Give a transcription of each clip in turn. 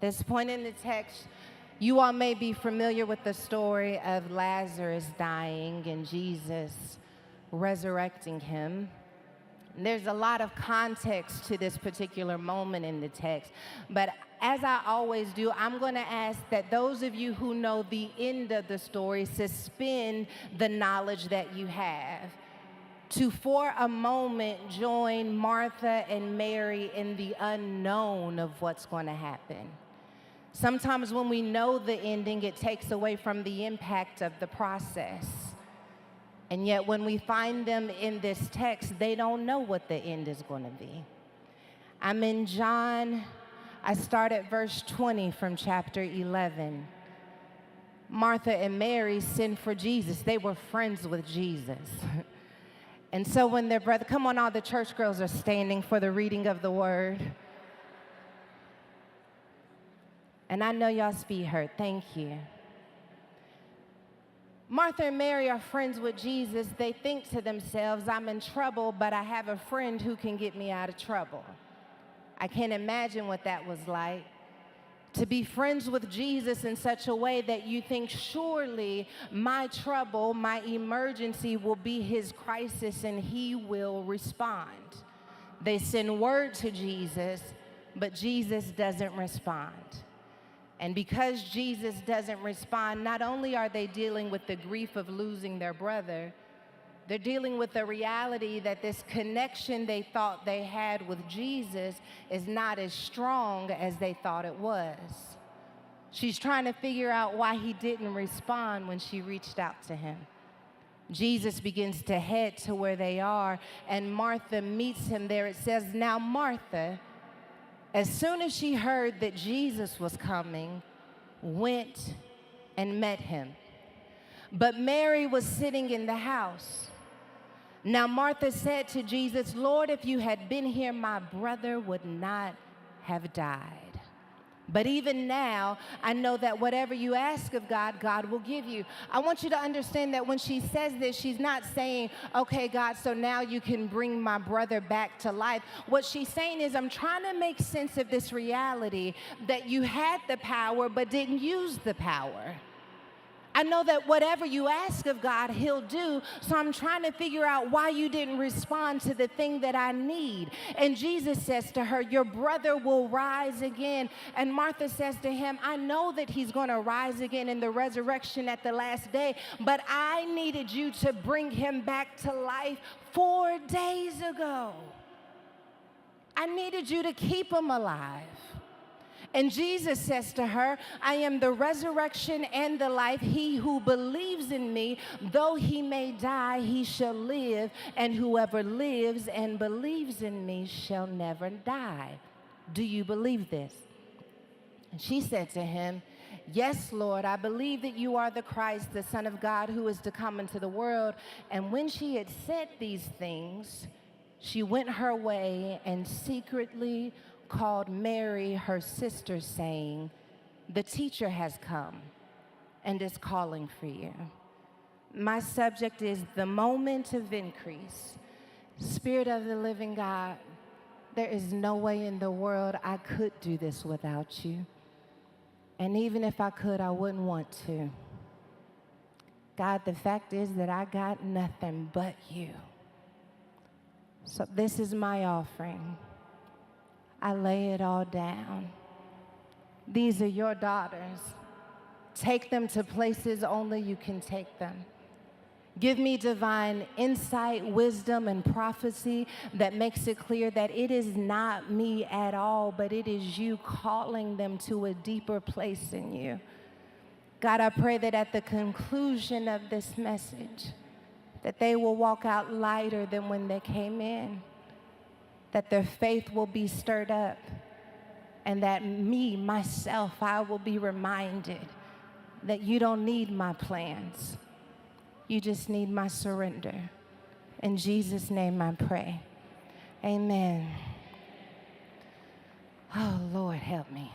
This point in the text, you all may be familiar with the story of Lazarus dying and Jesus resurrecting him. There's a lot of context to this particular moment in the text, but as I always do, I'm going to ask that those of you who know the end of the story suspend the knowledge that you have to, for a moment, join Martha and Mary in the unknown of what's going to happen. Sometimes when we know the ending, it takes away from the impact of the process. And yet when we find them in this text, they don't know what the end is going to be. I'm in John. I start at verse 20 from chapter 11. Martha and Mary sent for Jesus. They were friends with Jesus. And so when their brother, come on, all the church girls are standing for the reading of the word. And I know y'all's feet hurt. Thank you. Martha and Mary are friends with Jesus. They think to themselves, I'm in trouble, but I have a friend who can get me out of trouble. I can't imagine what that was like, to be friends with Jesus in such a way that you think, surely my trouble, my emergency will be his crisis and he will respond. They send word to Jesus, but Jesus doesn't respond. And because Jesus doesn't respond, not only are they dealing with the grief of losing their brother, they're dealing with the reality that this connection they thought they had with Jesus is not as strong as they thought it was. She's trying to figure out why he didn't respond when she reached out to him. Jesus begins to head to where they are, and Martha meets him there. It says, now Martha, as soon as she heard that Jesus was coming, went and met him. But Mary was sitting in the house. Now Martha said to Jesus, Lord, if you had been here, my brother would not have died. But even now, I know that whatever you ask of God, God will give you. I want you to understand that when she says this, she's not saying, okay, God, so now you can bring my brother back to life. What she's saying is, I'm trying to make sense of this reality that you had the power but didn't use the power. I know that whatever you ask of God, he'll do. So I'm trying to figure out why you didn't respond to the thing that I need. And Jesus says to her, your brother will rise again. And Martha says to him, I know that he's going to rise again in the resurrection at the last day, but I needed you to bring him back to life 4 days ago. I needed you to keep him alive. And Jesus says to her, I am the resurrection and the life. He who believes in me, though he may die, he shall live. And whoever lives and believes in me shall never die. Do you believe this? And she said to him, yes, Lord, I believe that you are the Christ, the Son of God, who is to come into the world. And when she had said these things, she went her way and secretly called Mary, her sister, saying, the teacher has come and is calling for you. My subject is the moment of increase. Spirit of the living God, there is no way in the world I could do this without you. And even if I could, I wouldn't want to. God, the fact is that I got nothing but you. So this is my offering. I lay it all down. These are your daughters. Take them to places only you can take them. Give me divine insight, wisdom, and prophecy that makes it clear that it is not me at all, but it is you calling them to a deeper place in you. God, I pray that at the conclusion of this message, that they will walk out lighter than when they came in, that their faith will be stirred up, and that me, myself, I will be reminded that you don't need my plans. You just need my surrender. In Jesus' name I pray. Amen. Oh, Lord, help me.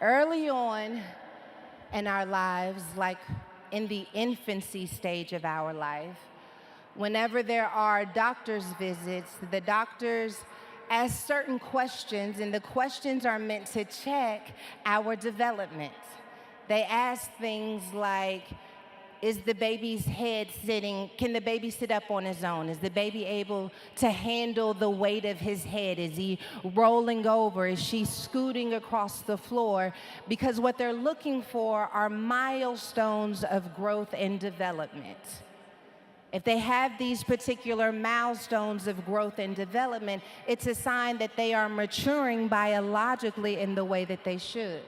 Early on in our lives, like in the infancy stage of our life, whenever there are doctor's visits, the doctors ask certain questions, and the questions are meant to check our development. They ask things like, is the baby's head sitting, can the baby sit up on his own? Is the baby able to handle the weight of his head? Is he rolling over? Is she scooting across the floor? Because what they're looking for are milestones of growth and development. If they have these particular milestones of growth and development, it's a sign that they are maturing biologically in the way that they should.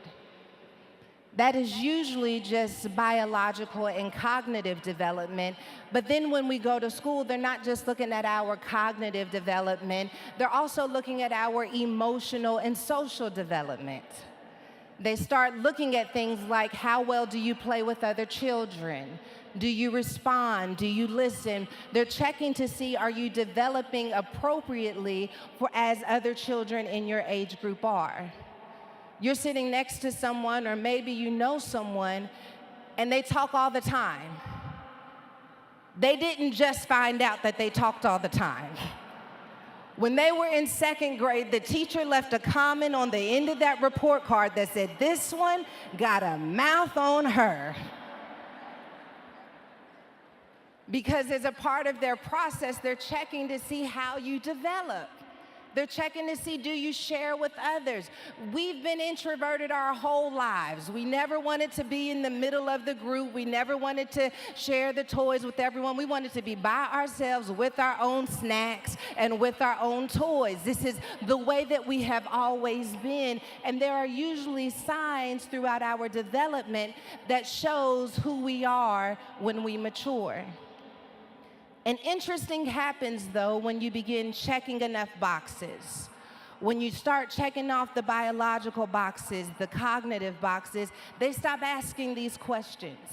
That is usually just biological and cognitive development. But then when we go to school, they're not just looking at our cognitive development, they're also looking at our emotional and social development. They start looking at things like, how well do you play with other children? Do you respond? Do you listen? They're checking to see, are you developing appropriately for as other children in your age group are? You're sitting next to someone, or maybe you know someone, and they talk all the time. They didn't just find out that they talked all the time. When they were in second grade, the teacher left a comment on the end of that report card that said, "This one got a mouth on her." Because as a part of their process, they're checking to see how you develop. They're checking to see, do you share with others? We've been introverted our whole lives. We never wanted to be in the middle of the group. We never wanted to share the toys with everyone. We wanted to be by ourselves with our own snacks and with our own toys. This is the way that we have always been. And there are usually signs throughout our development that shows who we are when we mature. And interesting happens, though, when you begin checking enough boxes. When you start checking off the biological boxes, the cognitive boxes, they stop asking these questions.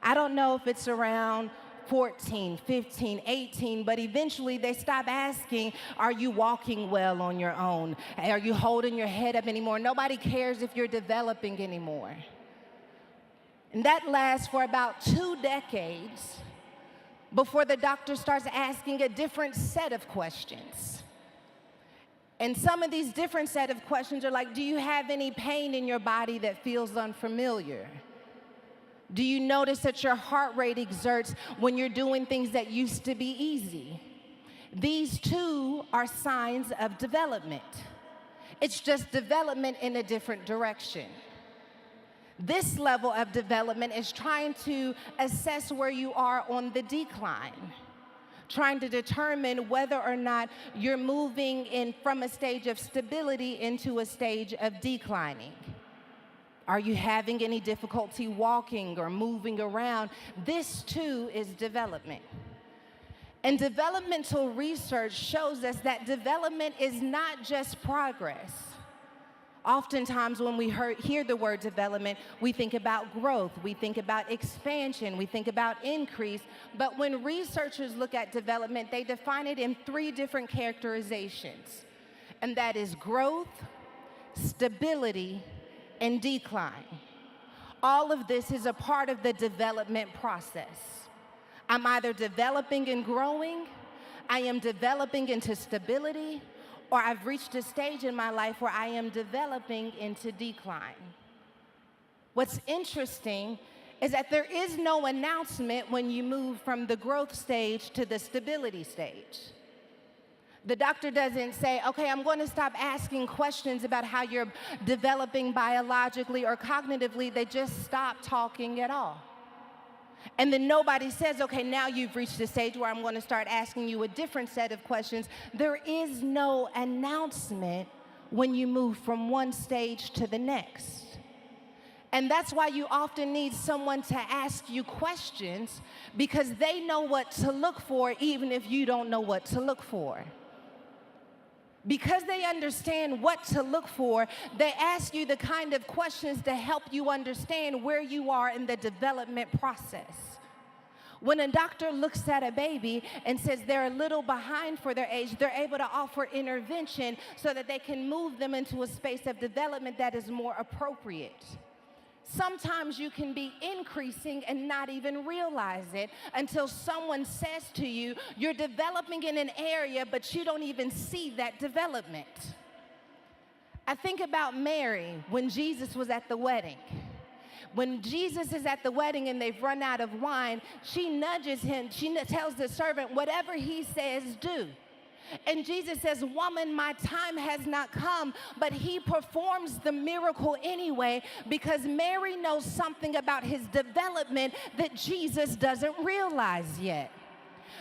I don't know if it's around 14, 15, 18, but eventually they stop asking, are you walking well on your own? Are you holding your head up anymore? Nobody cares if you're developing anymore. And that lasts for about 2 decades before the doctor starts asking a different set of questions. And some of these different set of questions are like, do you have any pain in your body that feels unfamiliar? Do you notice that your heart rate exerts when you're doing things that used to be easy? These too are signs of development. It's just development in a different direction. This level of development is trying to assess where you are on the decline, trying to determine whether or not you're moving in from a stage of stability into a stage of declining. Are you having any difficulty walking or moving around? This too is development. And developmental research shows us that development is not just progress. Oftentimes when we hear the word development, we think about growth, we think about expansion, we think about increase. But when researchers look at development, they define it in 3 different characterizations. And that is growth, stability, and decline. All of this is a part of the development process. I'm either developing and growing, I am developing into stability, or I've reached a stage in my life where I am developing into decline. What's interesting is that there is no announcement when you move from the growth stage to the stability stage. The doctor doesn't say, okay, I'm going to stop asking questions about how you're developing biologically or cognitively. They just stop talking at all. And then nobody says, okay, now you've reached a stage where I'm going to start asking you a different set of questions. There is no announcement when you move from one stage to the next. And that's why you often need someone to ask you questions, because they know what to look for even if you don't know what to look for. Because they understand what to look for, they ask you the kind of questions to help you understand where you are in the development process. When a doctor looks at a baby and says they're a little behind for their age, they're able to offer intervention so that they can move them into a space of development that is more appropriate. Sometimes you can be increasing and not even realize it until someone says to you, you're developing in an area, but you don't even see that development. I think about Mary when Jesus was at the wedding. When Jesus is at the wedding and they've run out of wine, she nudges him. She tells the servant, whatever he says, do. And Jesus says, woman, my time has not come, but he performs the miracle anyway because Mary knows something about his development that Jesus doesn't realize yet.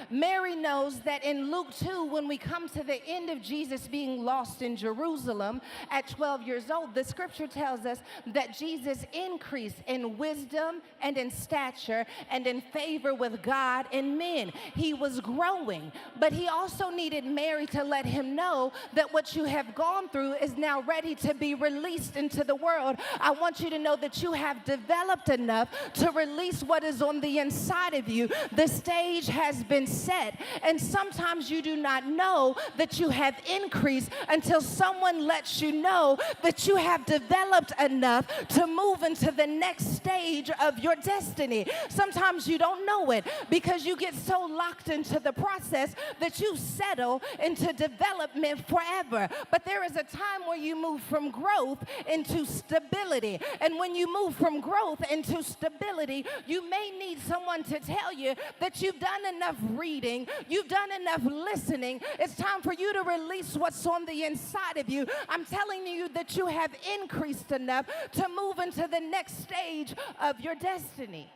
Mary knows that in Luke 2, when we come to the end of Jesus being lost in Jerusalem at 12 years old, the scripture tells us that Jesus increased in wisdom and in stature and in favor with God and men. He was growing, but he also needed Mary to let him know that what you have gone through is now ready to be released into the world. I want you to know that you have developed enough to release what is on the inside of you. The stage has been set, and sometimes you do not know that you have increased until someone lets you know that you have developed enough to move into the next stage of your destiny. Sometimes you don't know it because you get so locked into the process that you settle into development forever. But there is a time where you move from growth into stability, and when you move from growth into stability, you may need someone to tell you that you've done enough reading, you've done enough listening. It's time for you to release what's on the inside of you. I'm telling you that you have increased enough to move into the next stage of your destiny.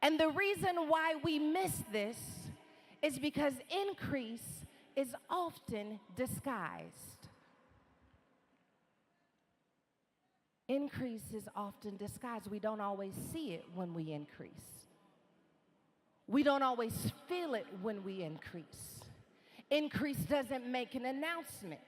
And the reason why we miss this is because increase is often disguised. Increase is often disguised. We don't always see it when we increase. We don't always feel it when we increase. Increase doesn't make an announcement.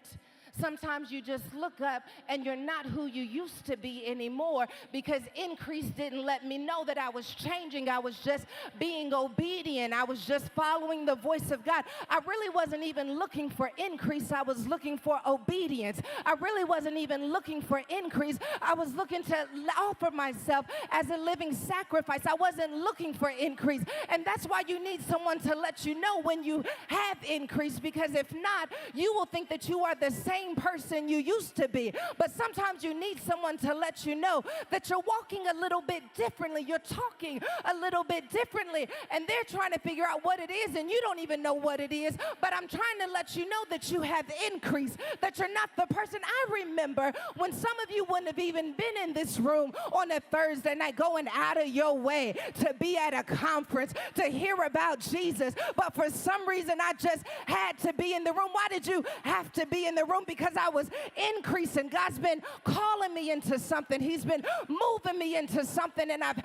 Sometimes you just look up and you're not who you used to be anymore because increase didn't let me know that I was changing. I was just being obedient. I was just following the voice of God. I really wasn't even looking for increase. I was looking for obedience. I really wasn't even looking for increase. I was looking to offer myself as a living sacrifice. I wasn't looking for increase. And that's why you need someone to let you know when you have increase, because if not, you will think that you are the same person you used to be. But sometimes you need someone to let you know that you're walking a little bit differently, you're talking a little bit differently, and they're trying to figure out what it is and you don't even know what it is. But I'm trying to let you know that you have increased, that you're not the person. I remember when some of you wouldn't have even been in this room on a Thursday night, going out of your way to be at a conference to hear about Jesus, but for some reason I just had to be in the room. Why did you have to be in the room? Because I was increasing. God's been calling me into something. He's been moving me into something, and I've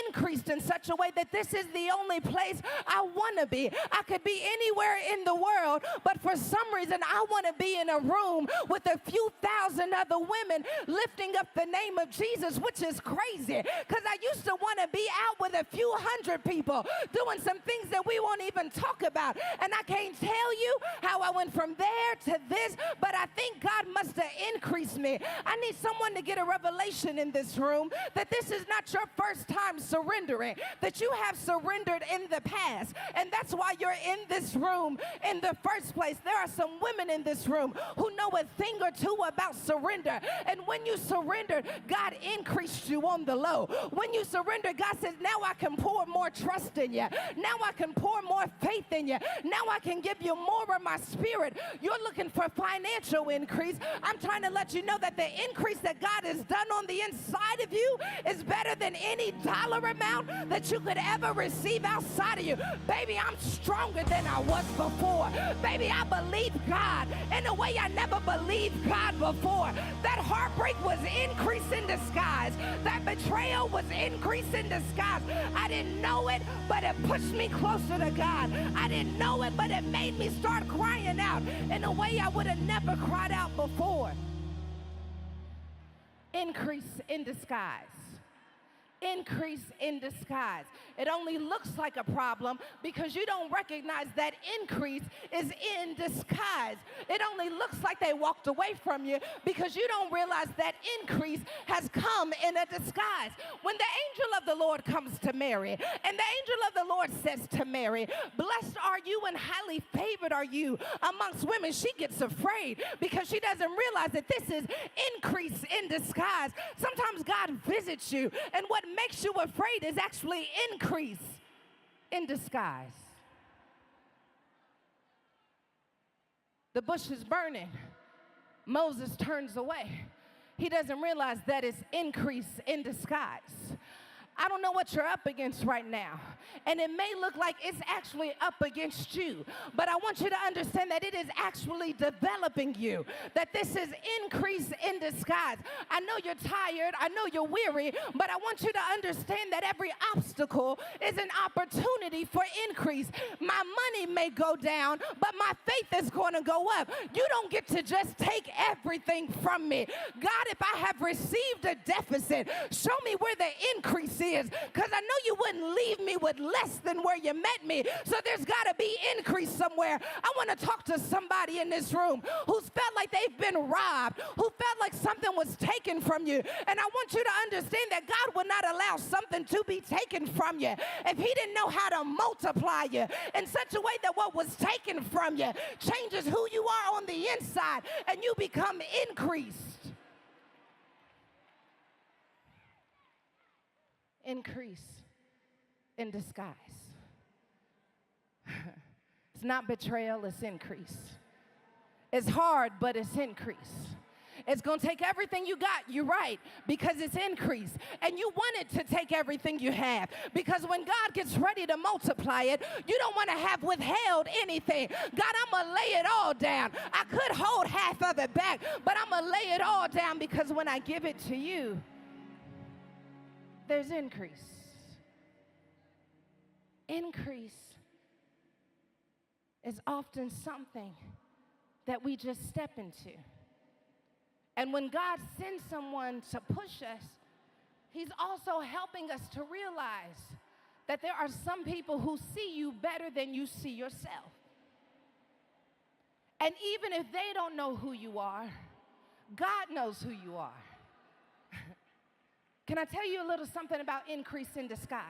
increased in such a way that this is the only place I want to be. I could be anywhere in the world, but for some reason I want to be in a room with a few thousand other women lifting up the name of Jesus, which is crazy because I used to want to be out with a few hundred people doing some things that we won't even talk about. And I can't tell you how I went from there to this, but I think God must have increased me. I need someone to get a revelation in this room that this is not your first time surrendering, that you have surrendered in the past, and that's why you're in this room in the first place. There are some women in this room who know a thing or two about surrender, and when you surrendered, God increased you on the low. When you surrender, God says, now I can pour more trust in you. Now I can pour more faith in you. Now I can give you more of my spirit. You're looking for financial increase. I'm trying to let you know that the increase that God has done on the inside of you is better than any dollar amount that you could ever receive outside of you. Baby, I'm stronger than I was before. Baby, I believe God in a way I never believed God before. That heartbreak was increase in disguise. That betrayal was increase in disguise. I didn't know it, but it pushed me closer to God. I didn't know it, but it made me start crying out in a way I would have never cried out before. Increase in disguise. increase in disguise. It only looks like a problem because you don't recognize that increase is in disguise. It only looks like they walked away from you because you don't realize that increase has come in a disguise. When the angel of the Lord comes to Mary, and the angel of the Lord says to Mary, "Blessed are you and highly favored are you amongst women," she gets afraid because she doesn't realize that this is increase in disguise. Sometimes God visits you, and what makes you afraid is actually increase in disguise. The bush is burning. Moses turns away. He doesn't realize that it's increase in disguise. I don't know what you're up against right now, and it may look like it's actually up against you, but I want you to understand that it is actually developing you, that this is increase in disguise. I know you're tired, I know you're weary, but I want you to understand that every obstacle is an opportunity for increase. My money may go down, but my faith is going to go up. You don't get to just take everything from me. God, if I have received a deficit, show me where the increase is, because I know you wouldn't leave me with less than where you met me. So there's got to be increase somewhere. I want to talk to somebody in this room who's felt like they've been robbed, who felt like something was taken from you. And I want you to understand that God would not allow something to be taken from you if he didn't know how to multiply you in such a way that what was taken from you changes who you are on the inside and you become increased. Increase in disguise. It's not betrayal, it's increase. It's hard, but it's increase. It's going to take everything you got, you're right, because it's increase. And you want it to take everything you have, because when God gets ready to multiply it, you don't want to have withheld anything. God, I'm going to lay it all down. I could hold half of it back, but I'm going to lay it all down, because when I give it to you, there's increase. Increase is often something that we just step into. And when God sends someone to push us, he's also helping us to realize that there are some people who see you better than you see yourself. And even if they don't know who you are, God knows who you are. Can I tell you a little something about increase in disguise?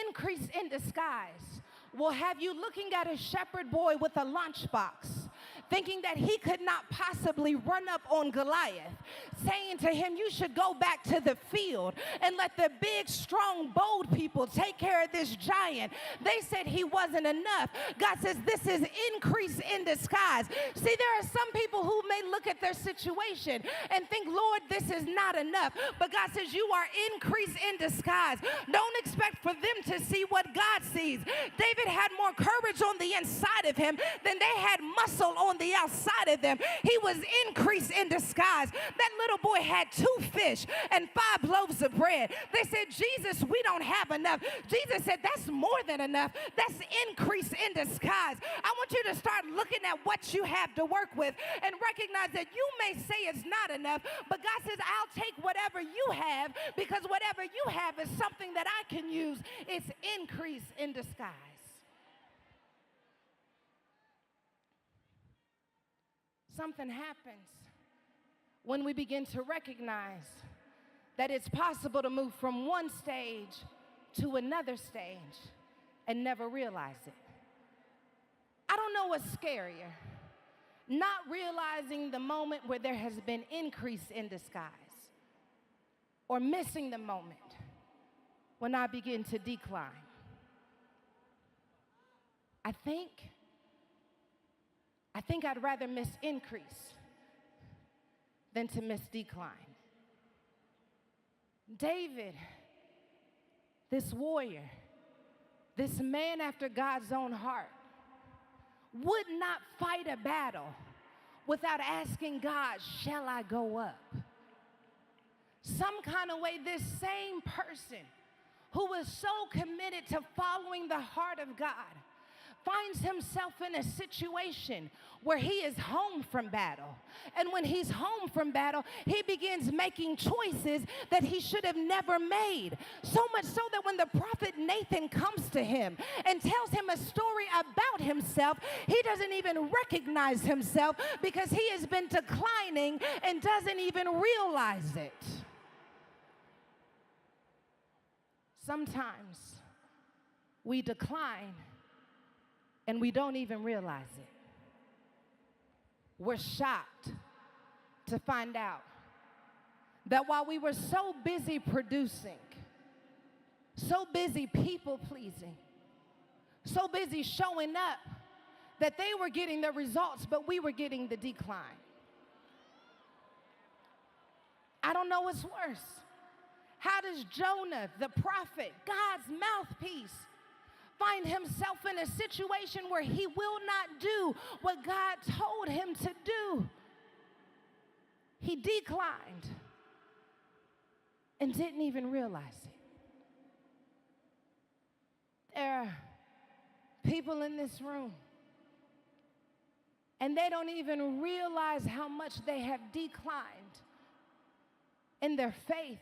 Increase in disguise will have you looking at a shepherd boy with a lunchbox, thinking that he could not possibly run up on Goliath, saying to him, you should go back to the field and let the big, strong, bold people take care of this giant. They said he wasn't enough. God says this is increase in disguise. See, there are some people who may look at their situation and think, Lord, this is not enough. But God says you are increase in disguise. Don't expect for them to see what God sees. David had more courage on the inside of him than they had muscle on the outside of them. He was increased in disguise. That little boy had 2 fish and 5 loaves of bread. They said, Jesus, we don't have enough. Jesus said, that's more than enough. That's increase in disguise. I want you to start looking at what you have to work with and recognize that you may say it's not enough, but God says, I'll take whatever you have, because whatever you have is something that I can use. It's increase in disguise. Something happens when we begin to recognize that it's possible to move from one stage to another stage and never realize it. I don't know what's scarier, not realizing the moment where there has been increase in disguise, or missing the moment when I begin to decline. I think I'd rather miss increase than to miss decline. David, this warrior, this man after God's own heart, would not fight a battle without asking God, shall I go up? Some kind of way, this same person who was so committed to following the heart of God finds himself in a situation where he is home from battle. And when he's home from battle, he begins making choices that he should have never made. So much so that when the prophet Nathan comes to him and tells him a story about himself, he doesn't even recognize himself because he has been declining and doesn't even realize it. Sometimes we decline and we don't even realize it. We're shocked to find out that while we were so busy producing, so busy people pleasing, so busy showing up, that they were getting the results, but we were getting the decline. I don't know what's worse. How does Jonah, the prophet, God's mouthpiece, find himself in a situation where he will not do what God told him to do? He declined and didn't even realize it. There are people in this room, and they don't even realize how much they have declined in their faith,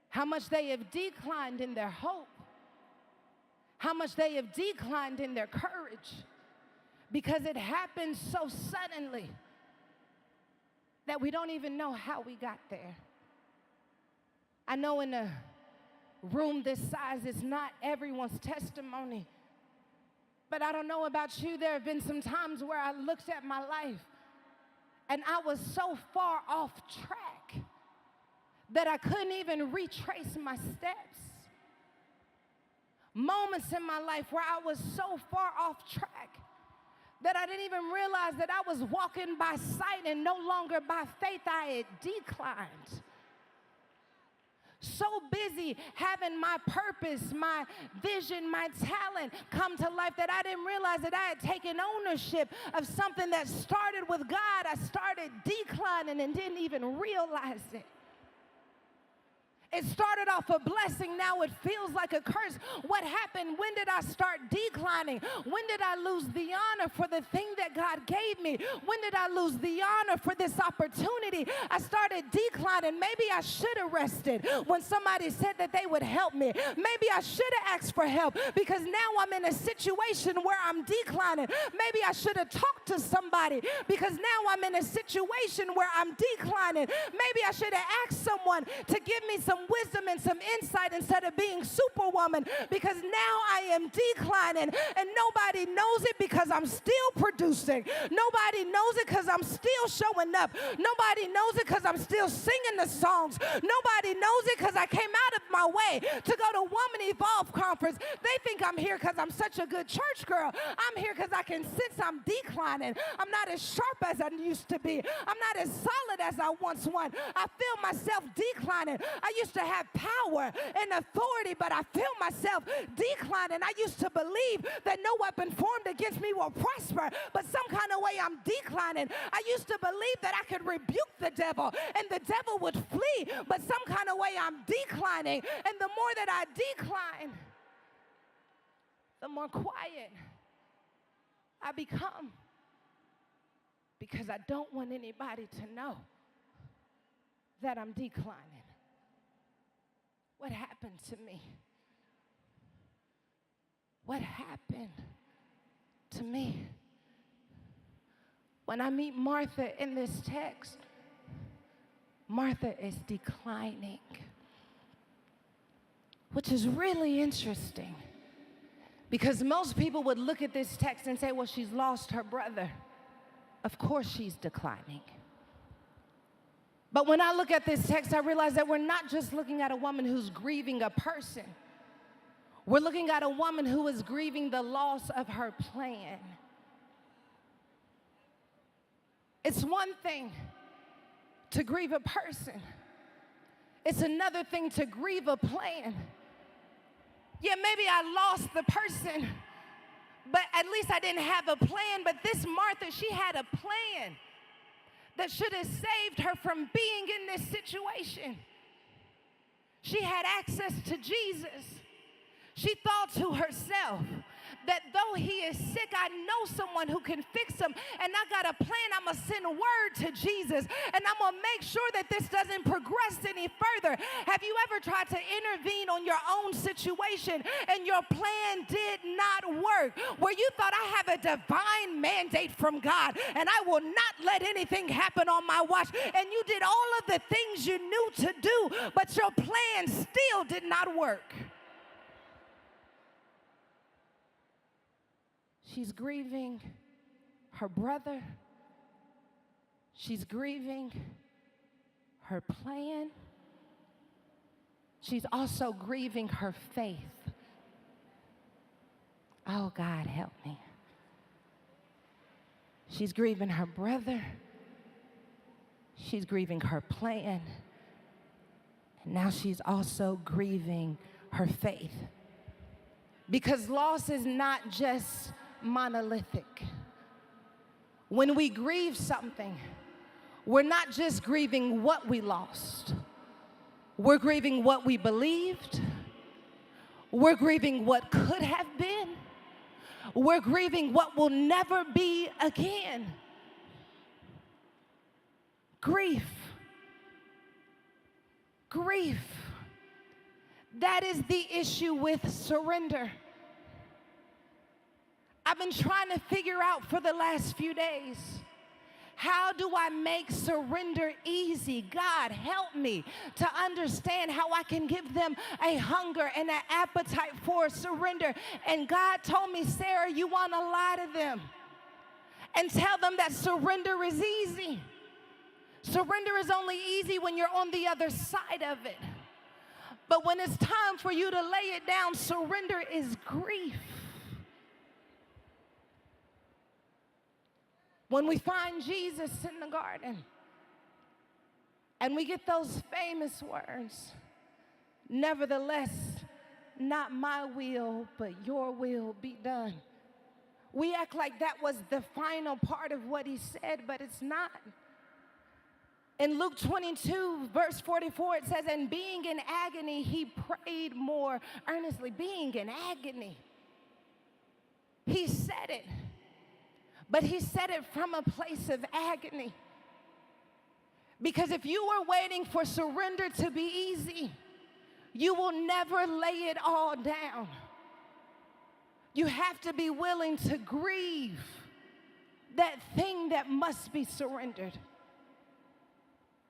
how much they have declined in their hope, how much they have declined in their courage, because it happened so suddenly that we don't even know how we got there. I know in a room this size, it's not everyone's testimony, but I don't know about you. There have been some times where I looked at my life and I was so far off track that I couldn't even retrace my steps. Moments in my life where I was so far off track that I didn't even realize that I was walking by sight and no longer by faith. I had declined. So busy having my purpose, my vision, my talent come to life that I didn't realize that I had taken ownership of something that started with God. I started declining and didn't even realize it. It started off a blessing, now it feels like a curse. What happened? When did I start declining? When did I lose the honor for the thing that God gave me? When did I lose the honor for this opportunity? I started declining. Maybe I should have rested when somebody said that they would help me. Maybe I should have asked for help because now I'm in a situation where I'm declining. Maybe I should have talked to somebody because now I'm in a situation where I'm declining. Maybe I should have asked someone to give me some wisdom and some insight instead of being superwoman, because now I am declining and nobody knows it because I'm still producing. Nobody knows it because I'm still showing up. Nobody knows it because I'm still singing the songs. Nobody knows it because I came out of my way to go to Woman Evolve conference. They think I'm here because I'm such a good church girl. I'm here because I can sense I'm declining. I'm not as sharp as I used to be. I'm not as solid as I once was. I feel myself declining. I used to have power and authority, but I feel myself declining. I used to believe that no weapon formed against me will prosper, but some kind of way I'm declining. I used to believe that I could rebuke the devil and the devil would flee, but some kind of way I'm declining. And the more that I decline, the more quiet I become, because I don't want anybody to know that I'm declining. What happened to me? What happened to me? When I meet Martha in this text, Martha is declining, which is really interesting because most people would look at this text and say, well, she's lost her brother. Of course she's declining. But when I look at this text, I realize that we're not just looking at a woman who's grieving a person. We're looking at a woman who is grieving the loss of her plan. It's one thing to grieve a person. It's another thing to grieve a plan. Yeah, maybe I lost the person, but at least I didn't have a plan. But this Martha, she had a plan that should have saved her from being in this situation. She had access to Jesus. She thought to herself that though he is sick, I know someone who can fix him, and I got a plan. I'm going to send word to Jesus, and I'm going to make sure that this doesn't progress any further. Have you ever tried to intervene on your own situation and your plan did not work? Where you thought, I have a divine mandate from God, and I will not let anything happen on my watch. And you did all of the things you knew to do, but your plan still did not work. She's grieving her brother. She's grieving her plan. She's also grieving her faith. Oh, God, help me. She's grieving her brother. She's grieving her plan. And now she's also grieving her faith. Because loss is not just monolithic. When we grieve something, we're not just grieving what we lost. We're grieving what we believed. We're grieving what could have been. We're grieving what will never be again. Grief. Grief. That is the issue with surrender. I've been trying to figure out for the last few days, how do I make surrender easy? God, help me to understand how I can give them a hunger and an appetite for surrender. And God told me, Sarah, you want to lie to them and tell them that surrender is easy. Surrender is only easy when you're on the other side of it. But when it's time for you to lay it down, surrender is grief. When we find Jesus in the garden and we get those famous words, nevertheless, not my will, but your will be done. We act like that was the final part of what he said, but it's not. In Luke 22, verse 44, it says, and being in agony, he prayed more earnestly. Being in agony. He said it. But he said it from a place of agony. Because if you are waiting for surrender to be easy, you will never lay it all down. You have to be willing to grieve that thing that must be surrendered.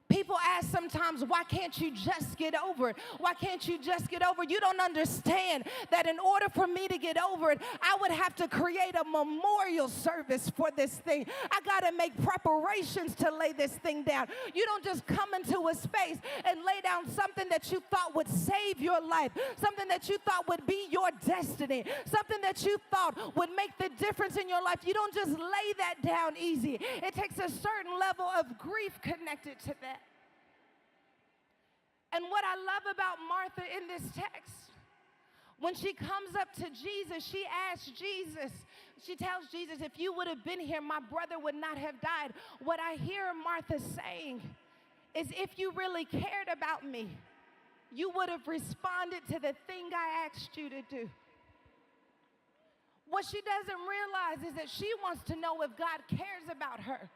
People ask sometimes, why can't you just get over it? Why can't you just get over it? You don't understand that in order for me to get over it, I would have to create a memorial service for this thing. I got to make preparations to lay this thing down. You don't just come into a space and lay down something that you thought would save your life, something that you thought would be your destiny, something that you thought would make the difference in your life. You don't just lay that down easy. It takes a certain level of grief connected to that. And what I love about Martha in this text, when she comes up to Jesus, she asks Jesus, she tells Jesus, if you would have been here, my brother would not have died. What I hear Martha saying is, if you really cared about me, you would have responded to the thing I asked you to do. What she doesn't realize is that she wants to know if God cares about her.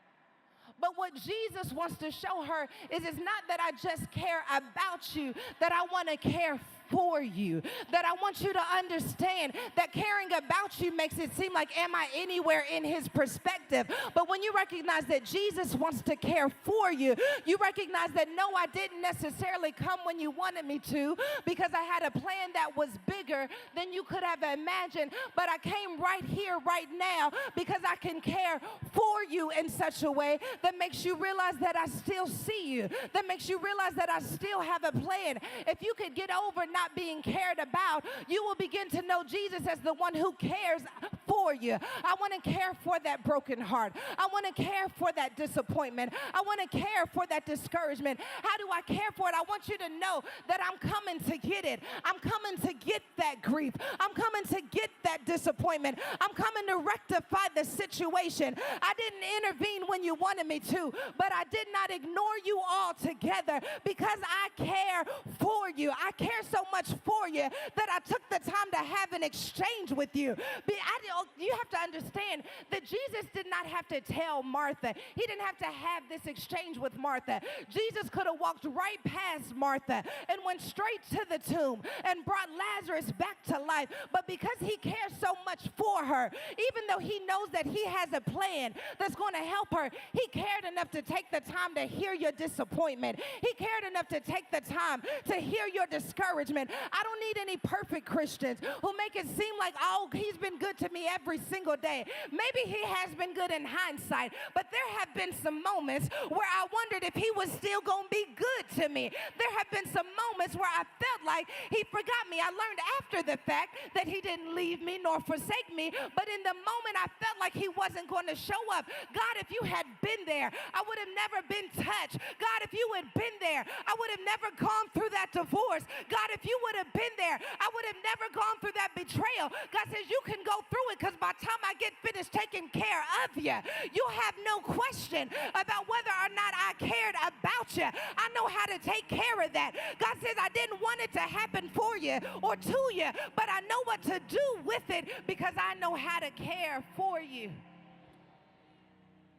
But what Jesus wants to show her is it's not that I just care about you, that I want to care for you, that I want you to understand that caring about you makes it seem like, am I anywhere in his perspective? But when you recognize that Jesus wants to care for you, you recognize that no, I didn't necessarily come when you wanted me to, because I had a plan that was bigger than you could have imagined, but I came right here, right now, because I can care for you in such a way that makes you realize that I still see you, that makes you realize that I still have a plan. If you could get over not being cared about, you will begin to know Jesus as the one who cares for you. I want to care for that broken heart. I want to care for that disappointment. I want to care for that discouragement. How do I care for it? I want you to know that I'm coming to get it. I'm coming to get that grief. I'm coming to get that disappointment. I'm coming to rectify the situation. I didn't intervene when you wanted me to, but I did not ignore you altogether because I care for you. I care so much for you that I took the time to have an exchange with you. You have to understand that Jesus did not have to tell Martha. He didn't have to have this exchange with Martha. Jesus could have walked right past Martha and went straight to the tomb and brought Lazarus back to life. But because he cares so much for her, even though he knows that he has a plan that's going to help her, he cared enough to take the time to hear your disappointment. He cared enough to take the time to hear your discouragement. I don't need any perfect Christians who make it seem like, oh, he's been good to me every single day. Maybe he has been good in hindsight, but there have been some moments where I wondered if he was still going to be good to me. There have been some moments where I felt like he forgot me. I learned after the fact that he didn't leave me nor forsake me, but in the moment I felt like he wasn't going to show up. God, if you had been there, I would have never been touched. God, if you had been there, I would have never gone through that divorce. God, if you would have been there, I would have never gone through that betrayal. God says you can go through it because by the time I get finished taking care of you, you'll have no question about whether or not I cared about you. I know how to take care of that. God says I didn't want it to happen for you or to you, but I know what to do with it because I know how to care for you.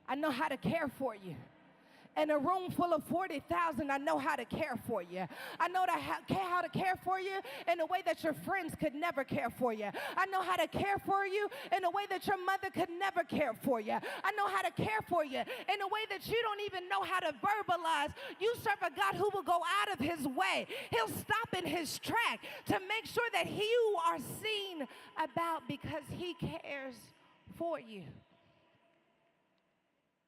I know how to care for you. In a room full of 40,000, I know how to care for you. I know how to care for you in a way that your friends could never care for you. I know how to care for you in a way that your mother could never care for you. I know how to care for you in a way that you don't even know how to verbalize. You serve a God who will go out of his way. He'll stop in his track to make sure that you are seen about because he cares for you.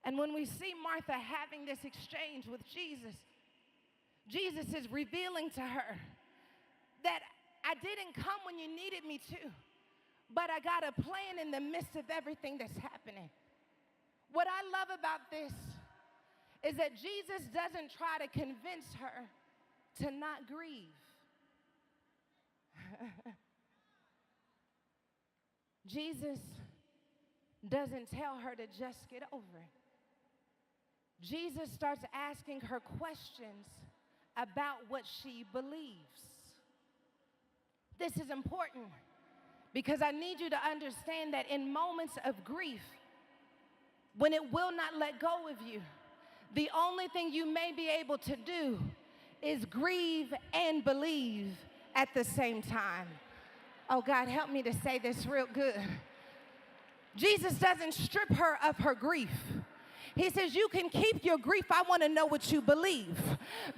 And when we see Martha having this exchange with Jesus, Jesus is revealing to her that I didn't come when you needed me to, but I got a plan in the midst of everything that's happening. What I love about this is that Jesus doesn't try to convince her to not grieve. Jesus doesn't tell her to just get over it. Jesus starts asking her questions about what she believes. This is important because I need you to understand that in moments of grief, when it will not let go of you, the only thing you may be able to do is grieve and believe at the same time. Oh, God, help me to say this real good. Jesus doesn't strip her of her grief. He says, you can keep your grief. I want to know what you believe.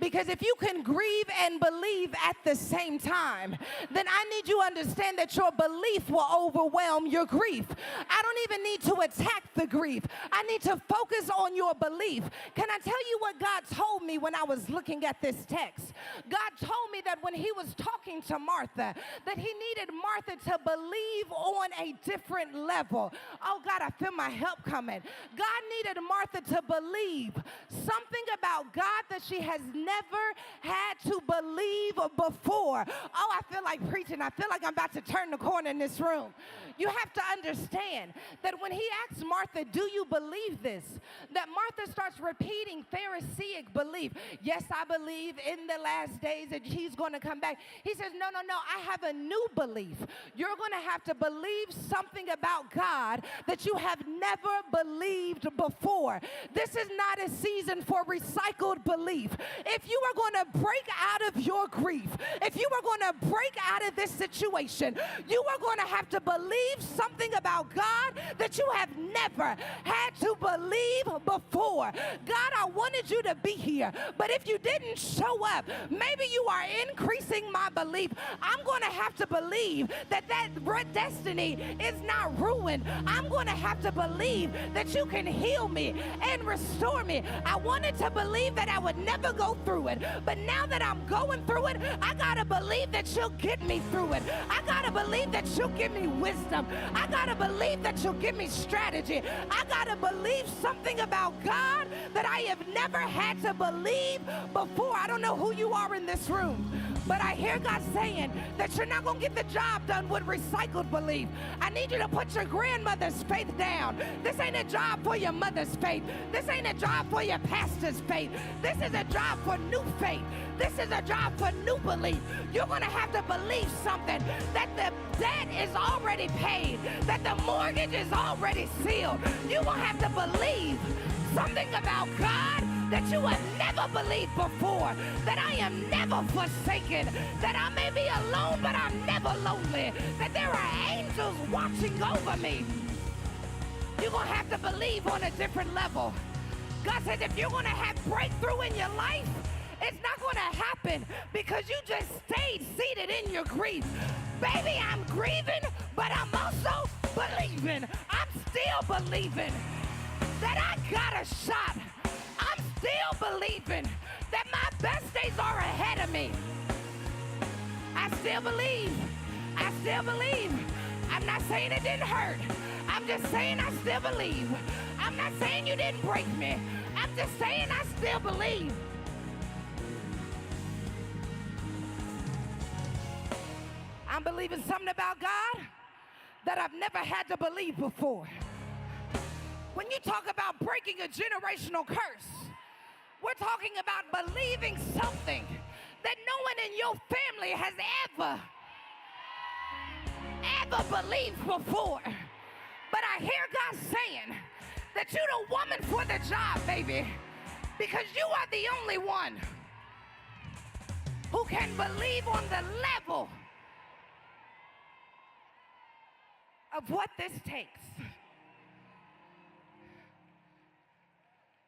Because if you can grieve and believe at the same time, then I need you to understand that your belief will overwhelm your grief. I don't even need to attack the grief. I need to focus on your belief. Can I tell you what God told me when I was looking at this text? God told me that when he was talking to Martha, that he needed Martha to believe on a different level. Oh, God, I feel my help coming. God needed Martha to believe something about God that she has never had to believe before. Oh, I feel like preaching. I feel like I'm about to turn the corner in this room. You have to understand that when he asks Martha, do you believe this? That Martha starts repeating Pharisaic belief. Yes, I believe in the last days that he's going to come back. He says, no, I have a new belief. You're going to have to believe something about God that you have never believed before. This is not a season for recycled belief. If you are going to break out of your grief, if you are going to break out of this situation, you are going to have to believe something about God that you have never had to believe before. God, I wanted you to be here, but if you didn't show up, maybe you are increasing my belief. I'm going to have to believe that destiny is not ruined. I'm going to have to believe that you can heal me and restore me. I wanted to believe that I would never go through it, but now that I'm going through it, I got to believe that you'll get me through it. I got to believe that you'll give me wisdom. I got to believe that you'll give me strategy. I got to believe something about God that I have never had to believe before. I don't know who you are in this room, but I hear God saying that you're not going to get the job done with recycled belief. I need you to put your grandmother's faith down. This ain't a job for your mother's faith. faith. This ain't a job for your pastor's faith. This is a job for new faith. This is a job for new belief. You're going to have to believe something, that the debt is already paid, that the mortgage is already sealed. You're going to have to believe something about God that you have never believed before, that I am never forsaken, that I may be alone, but I'm never lonely, that there are angels watching over me. You're going to have to believe on a different level. God says if you're going to have breakthrough in your life, it's not going to happen because you just stayed seated in your grief. Baby, I'm grieving, but I'm also believing. I'm still believing that I got a shot. I'm still believing that my best days are ahead of me. I still believe. I still believe. I'm not saying it didn't hurt. I'm just saying I still believe. I'm not saying you didn't break me. I'm just saying I still believe. I'm believing something about God that I've never had to believe before. When you talk about breaking a generational curse, we're talking about believing something that no one in your family has ever believed before. But I hear God saying that you're the woman for the job, baby, because you are the only one who can believe on the level of what this takes.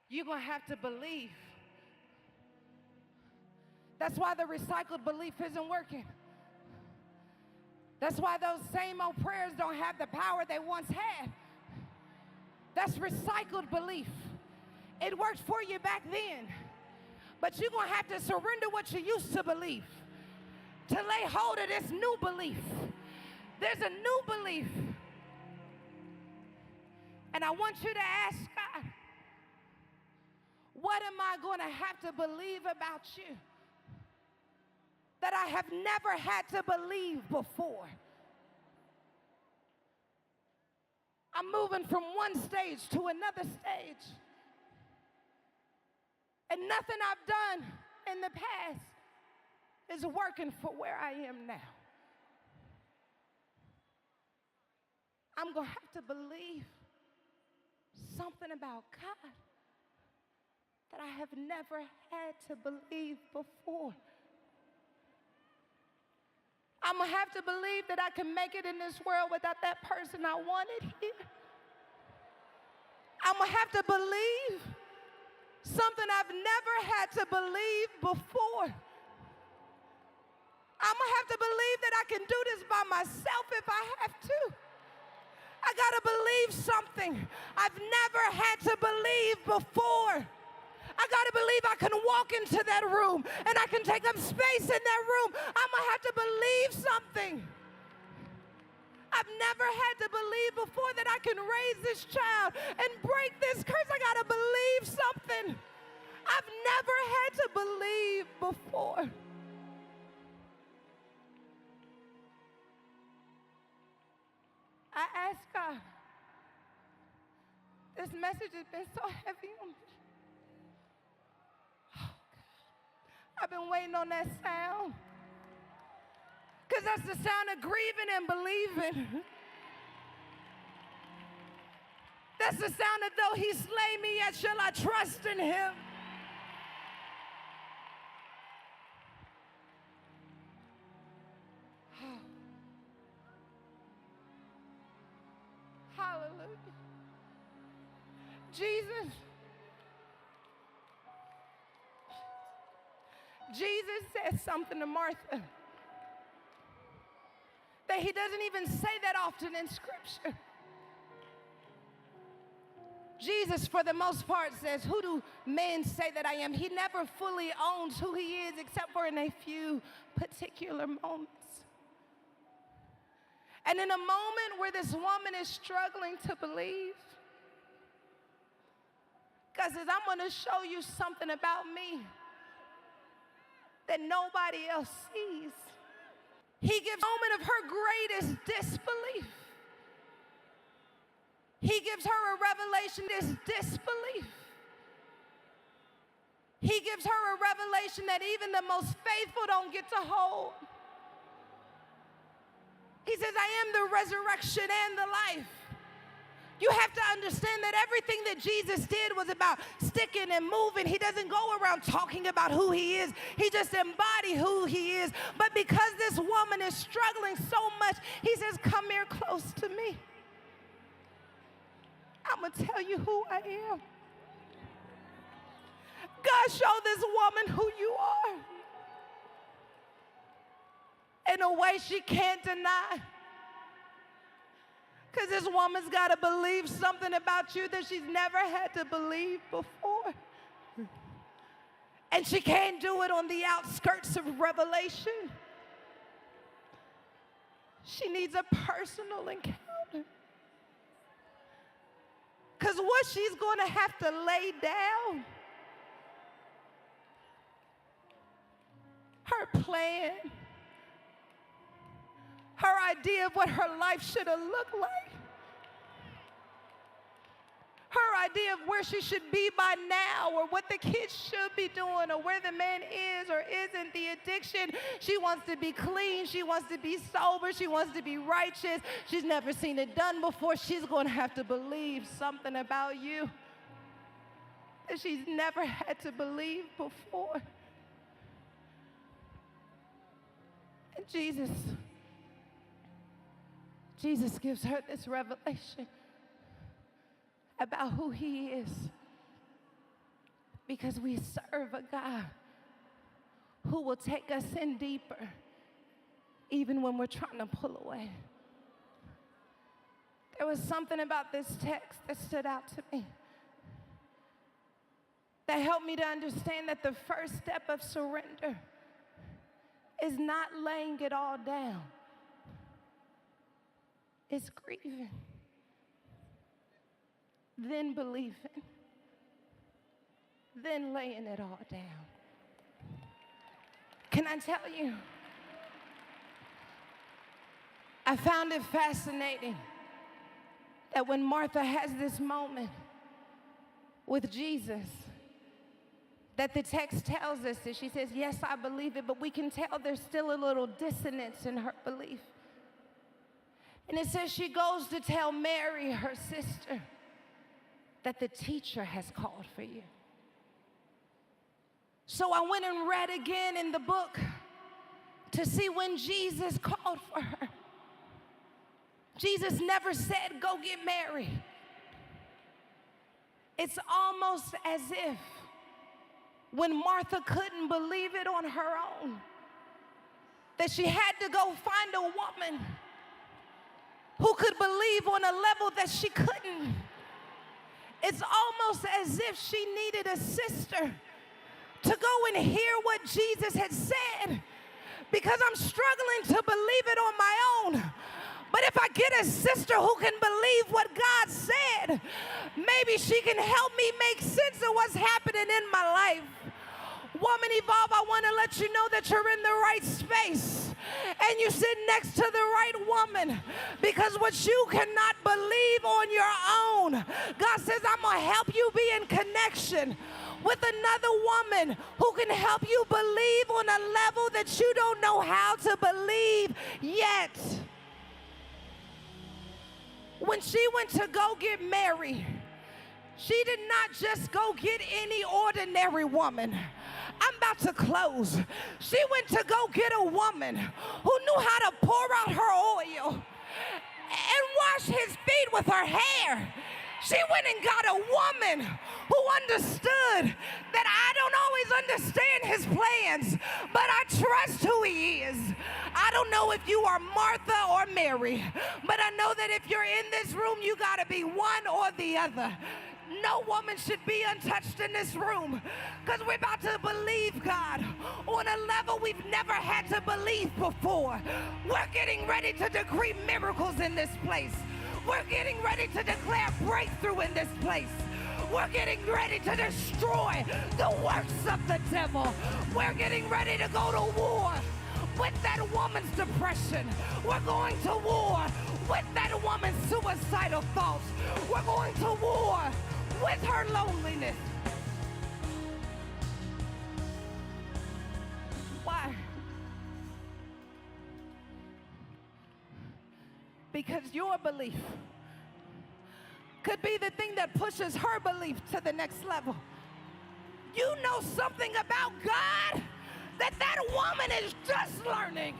You're going to have to believe. That's why the recycled belief isn't working. That's why those same old prayers don't have the power they once had. That's recycled belief. It worked for you back then, but you're going to have to surrender what you used to believe to lay hold of this new belief. There's a new belief. And I want you to ask God, what am I going to have to believe about you that I have never had to believe before? I'm moving from one stage to another stage. And nothing I've done in the past is working for where I am now. I'm going to have to believe something about God that I have never had to believe before. I'm going to have to believe that I can make it in this world without that person I wanted here. I'm going to have to believe something I've never had to believe before. I'm going to have to believe that I can do this by myself if I have to. I got to believe something I've never had to believe before. I got to believe I can walk into that room and I can take up space in that room. I'm going to have to believe something I've never had to believe before, that I can raise this child and break this curse. I got to believe something I've never had to believe before. I ask God, this message has been so heavy on me. Oh, God. I've been waiting on that sound, because that's the sound of grieving and believing. That's the sound of though he slay me, yet shall I trust in him. Oh. Hallelujah. Jesus said something to Martha that he doesn't even say that often in Scripture. Jesus, for the most part, says, who do men say that I am? He never fully owns who he is except for in a few particular moments. And in a moment where this woman is struggling to believe, God says, I'm going to show you something about me that nobody else sees. He gives a moment of her greatest disbelief. He gives her a revelation that's disbelief. He gives her a revelation that even the most faithful don't get to hold. He says, I am the resurrection and the life. You have to understand that everything that Jesus did was about sticking and moving. He doesn't go around talking about who he is. He just embodies who he is. But because this woman is struggling so much, he says, come here close to me. I'm going to tell you who I am. God, show this woman who you are in a way she can't deny. Because this woman's got to believe something about you that she's never had to believe before. And she can't do it on the outskirts of revelation. She needs a personal encounter. Because what she's going to have to lay down, her plan, her idea of what her life should have looked like, her idea of where she should be by now, or what the kids should be doing, or where the man is or isn't, the addiction. She wants to be clean. She wants to be sober. She wants to be righteous. She's never seen it done before. She's going to have to believe something about you that she's never had to believe before. And Jesus gives her this revelation about who he is, because we serve a God who will take us in deeper even when we're trying to pull away. There was something about this text that stood out to me that helped me to understand that the first step of surrender is not laying it all down. It's grieving, then believing, then laying it all down. Can I tell you, I found it fascinating that when Martha has this moment with Jesus, that the text tells us that she says, yes, I believe it, but we can tell there's still a little dissonance in her belief. And it says she goes to tell Mary, her sister, that the teacher has called for you. So I went and read again in the book to see when Jesus called for her. Jesus never said, go get Mary. It's almost as if when Martha couldn't believe it on her own, that she had to go find a woman who could believe on a level that she couldn't. It's almost as if she needed a sister to go and hear what Jesus had said, because I'm struggling to believe it on my own. But if I get a sister who can believe what God said, maybe she can help me make sense of what's happening in my life. Woman Evolve, I want to let you know that you're in the right space and you sit next to the right woman, because what you cannot believe on your own, God says, I'm going to help you be in connection with another woman who can help you believe on a level that you don't know how to believe yet. When she went to go get Mary, she did not just go get any ordinary woman. I'm about to close. She went to go get a woman who knew how to pour out her oil and wash his feet with her hair. She went and got a woman who understood that I don't always understand his plans, but I trust who he is. I don't know if you are Martha or Mary, but I know that if you're in this room, you got to be one or the other. No woman should be untouched in this room, because we're about to believe God on a level we've never had to believe before. We're getting ready to decree miracles in this place. We're getting ready to declare breakthrough in this place. We're getting ready to destroy the works of the devil. We're getting ready to go to war with that woman's depression. We're going to war with that woman's suicidal thoughts. We're going to war with her loneliness. Why? Because your belief could be the thing that pushes her belief to the next level. You know something about God that woman is just learning.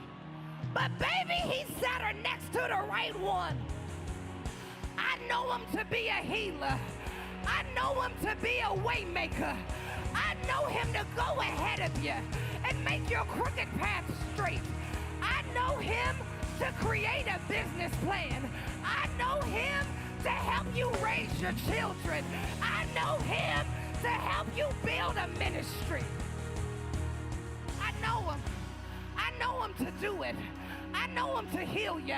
But baby, he sat her next to the right one. I know him to be a healer. I know him to be a way maker. I know him to go ahead of you and make your crooked path straight. I know him to create a business plan. I know him to help you raise your children. I know him to help you build a ministry. I know him. I know him to do it. I know him to heal you.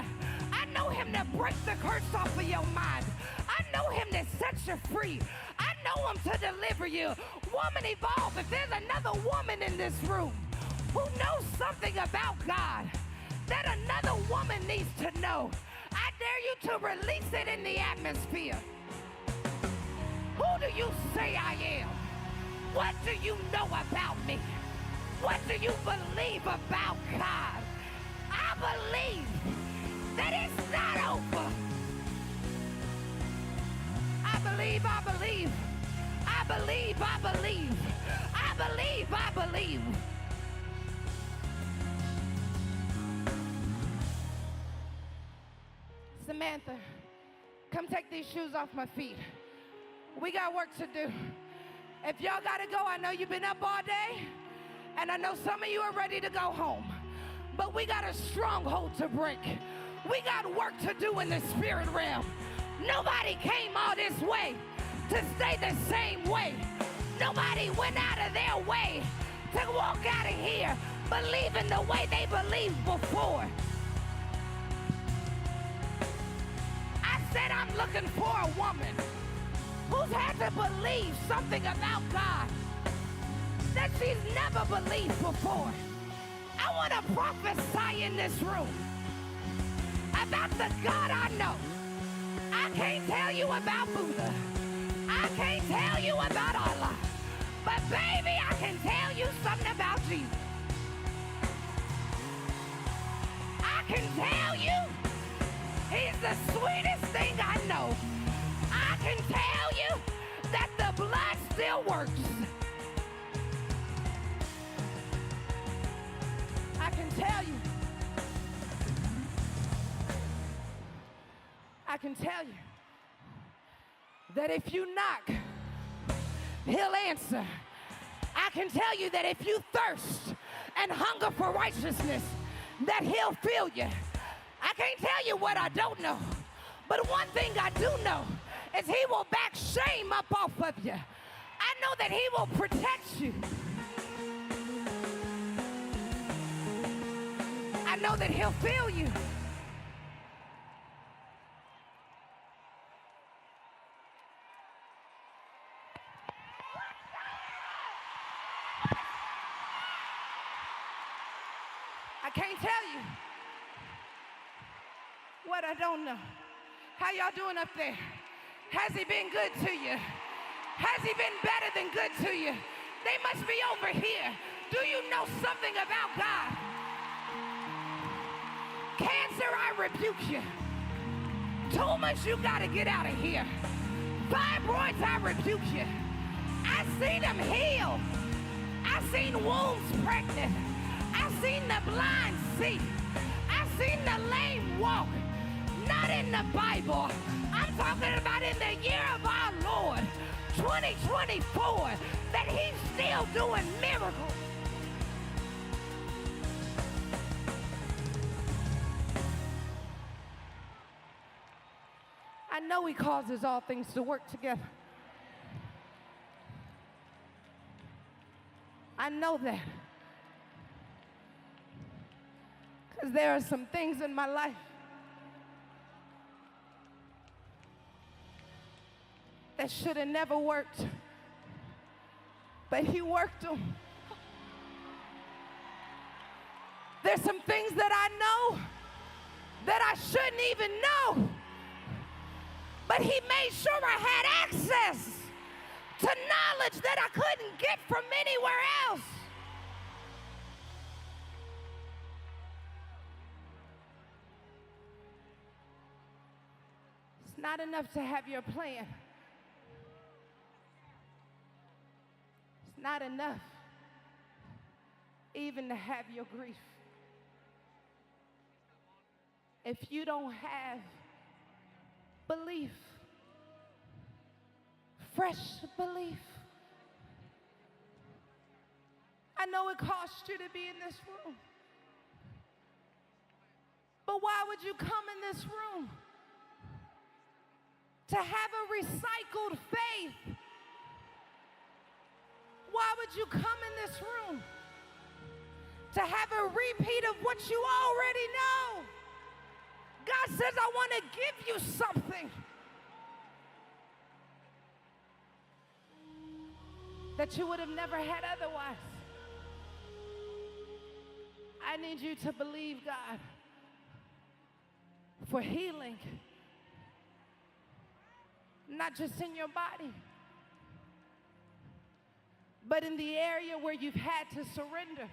I know him to break the curse off of your mind. I know him to set you free. I know him to deliver you. Woman, evolve. If there's another woman in this room who knows something about God that another woman needs to know, I dare you to release it in the atmosphere. Who do you say I am? What do you know about me? What do you believe about God? I believe that it's not over. I believe, I believe. I believe, I believe. I believe, I believe. Samantha, come take these shoes off my feet. We got work to do. If y'all gotta go, I know you've been up all day, and I know some of you are ready to go home. But we got a stronghold to break. We got work to do in the spirit realm. Nobody came all this way to stay the same way. Nobody went out of their way to walk out of here believing the way they believed before. I said I'm looking for a woman who's had to believe something about God that she's never believed before. I want to prophesy in this room about the God I know. I can't tell you about Buddha. I can't tell you about Allah. But baby, I can tell you something about Jesus. I can tell you he's the sweetest thing I know. I can tell you that the blood still works. I can tell you. I can tell you that if you knock, he'll answer. I can tell you that if you thirst and hunger for righteousness, that he'll fill you. I can't tell you what I don't know, but one thing I do know is he will back shame up off of you. I know that he will protect you. I know that he'll fill you. I can't tell you what I don't know. How y'all doing up there? Has he been good to you? Has he been better than good to you? They must be over here. Do you know something about God? Cancer, I rebuke you. Tumors, you gotta get out of here. Fibroids, I rebuke you. I seen them heal. I seen wombs pregnant. I seen the blind see. I seen the lame walk. Not in the Bible. I'm talking about in the year of our Lord, 2024, that he's still doing miracles. I know he causes all things to work together. I know that. Because there are some things in my life that should have never worked, but he worked them. There's some things that I know that I shouldn't even know. But he made sure I had access to knowledge that I couldn't get from anywhere else. It's not enough to have your plan. It's not enough even to have your grief. If you don't have belief, fresh belief. I know it cost you to be in this room, but why would you come in this room to have a recycled faith? Why would you come in this room to have a repeat of what you already know? God says, I want to give you something that you would have never had otherwise. I need you to believe God for healing, not just in your body, but in the area where you've had to surrender.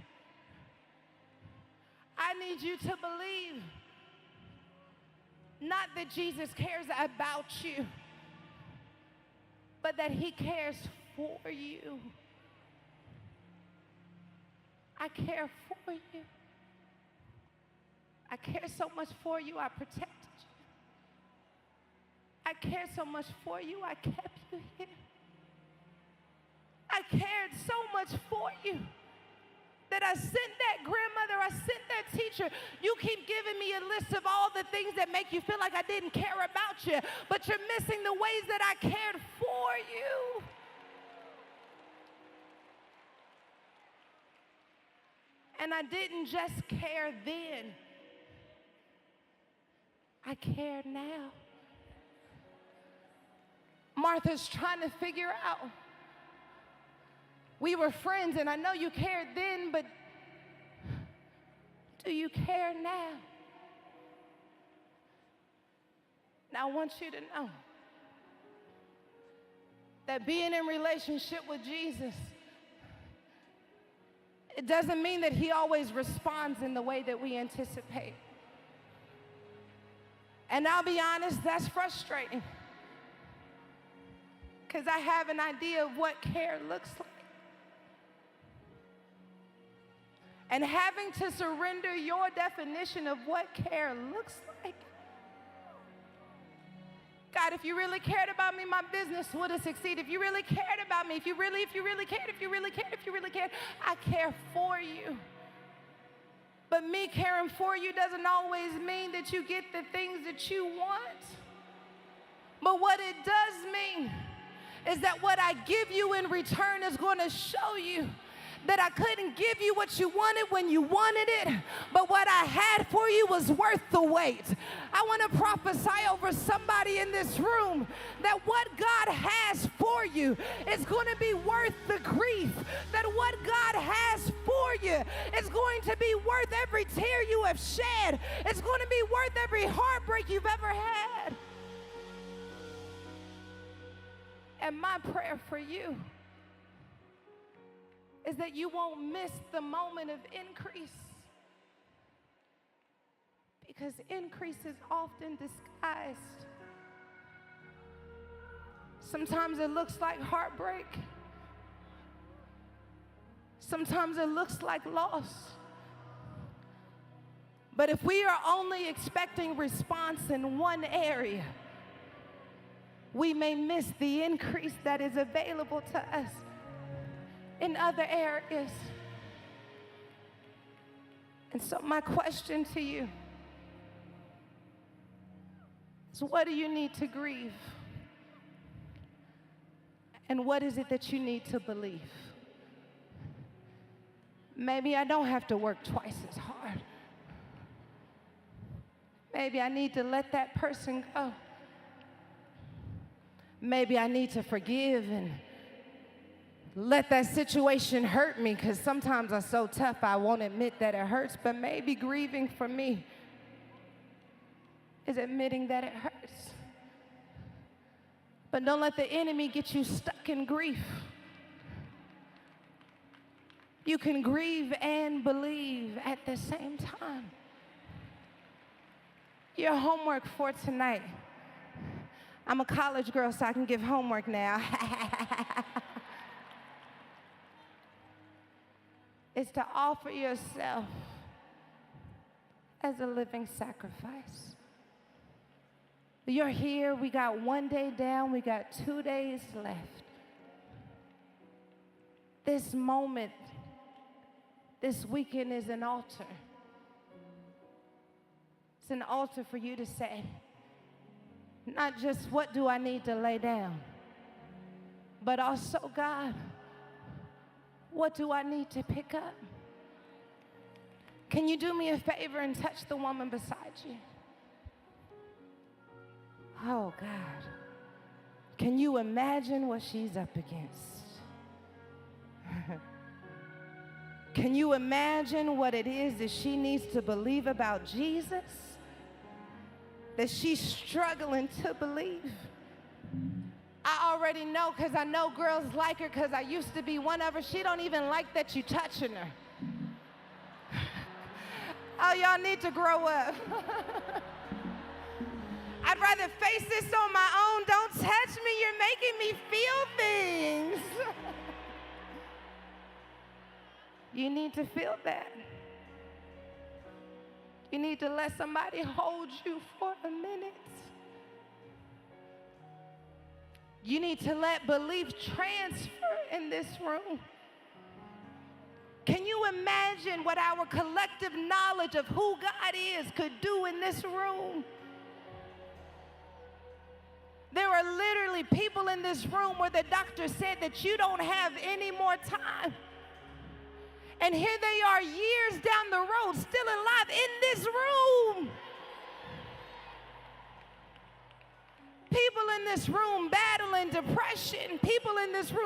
I need you to believe not that Jesus cares about you, but that he cares for you. I care for you. I care so much for you, I protected you. I care so much for you, I kept you here. I cared so much for you that I sent that grandmother, I sent that teacher. You keep giving me a list of all the things that make you feel like I didn't care about you, but you're missing the ways that I cared for you. And I didn't just care then. I care now. Martha's trying to figure out. We were friends, and I know you cared then, but do you care now? Now, I want you to know that being in relationship with Jesus, it doesn't mean that he always responds in the way that we anticipate. And I'll be honest, that's frustrating, because I have an idea of what care looks like. And having to surrender your definition of what care looks like. God, if you really cared about me, my business would have succeeded. If you really cared about me, if you really cared, I care for you. But me caring for you doesn't always mean that you get the things that you want. But what it does mean is that what I give you in return is going to show you that I couldn't give you what you wanted when you wanted it, but what I had for you was worth the wait. I want to prophesy over somebody in this room that what God has for you is going to be worth the grief, that what God has for you is going to be worth every tear you have shed. It's going to be worth every heartbreak you've ever had. And my prayer for you is that you won't miss the moment of increase, because increase is often disguised. Sometimes it looks like heartbreak. Sometimes it looks like loss. But if we are only expecting response in one area, we may miss the increase that is available to us in other areas. And so my question to you is, what do you need to grieve? And what is it that you need to believe? Maybe I don't have to work twice as hard. Maybe I need to let that person go. Maybe I need to forgive and let that situation hurt me, because sometimes I'm so tough I won't admit that it hurts, but maybe grieving for me is admitting that it hurts. But don't let the enemy get you stuck in grief. You can grieve and believe at the same time. Your homework for tonight. I'm a college girl, so I can give homework now. Is to offer yourself as a living sacrifice. You're here, we got 1 day down, we got 2 days left. This moment, this weekend is an altar. It's an altar for you to say, not just what do I need to lay down, but also, God, what do I need to pick up? Can you do me a favor and touch the woman beside you? Oh, God. Can you imagine what she's up against? Can you imagine what it is that she needs to believe about Jesus? That she's struggling to believe? I already know, because I know girls like her, because I used to be one of her. She don't even like that you touching her. Oh, y'all need to grow up. I'd rather face this on my own. Don't touch me. You're making me feel things. You need to feel that. You need to let somebody hold you for a minute. You need to let belief transfer in this room. Can you imagine what our collective knowledge of who God is could do in this room? There are literally people in this room where the doctor said that you don't have any more time. And here they are years down the road, still alive in this room. People in this room battling depression. People in this room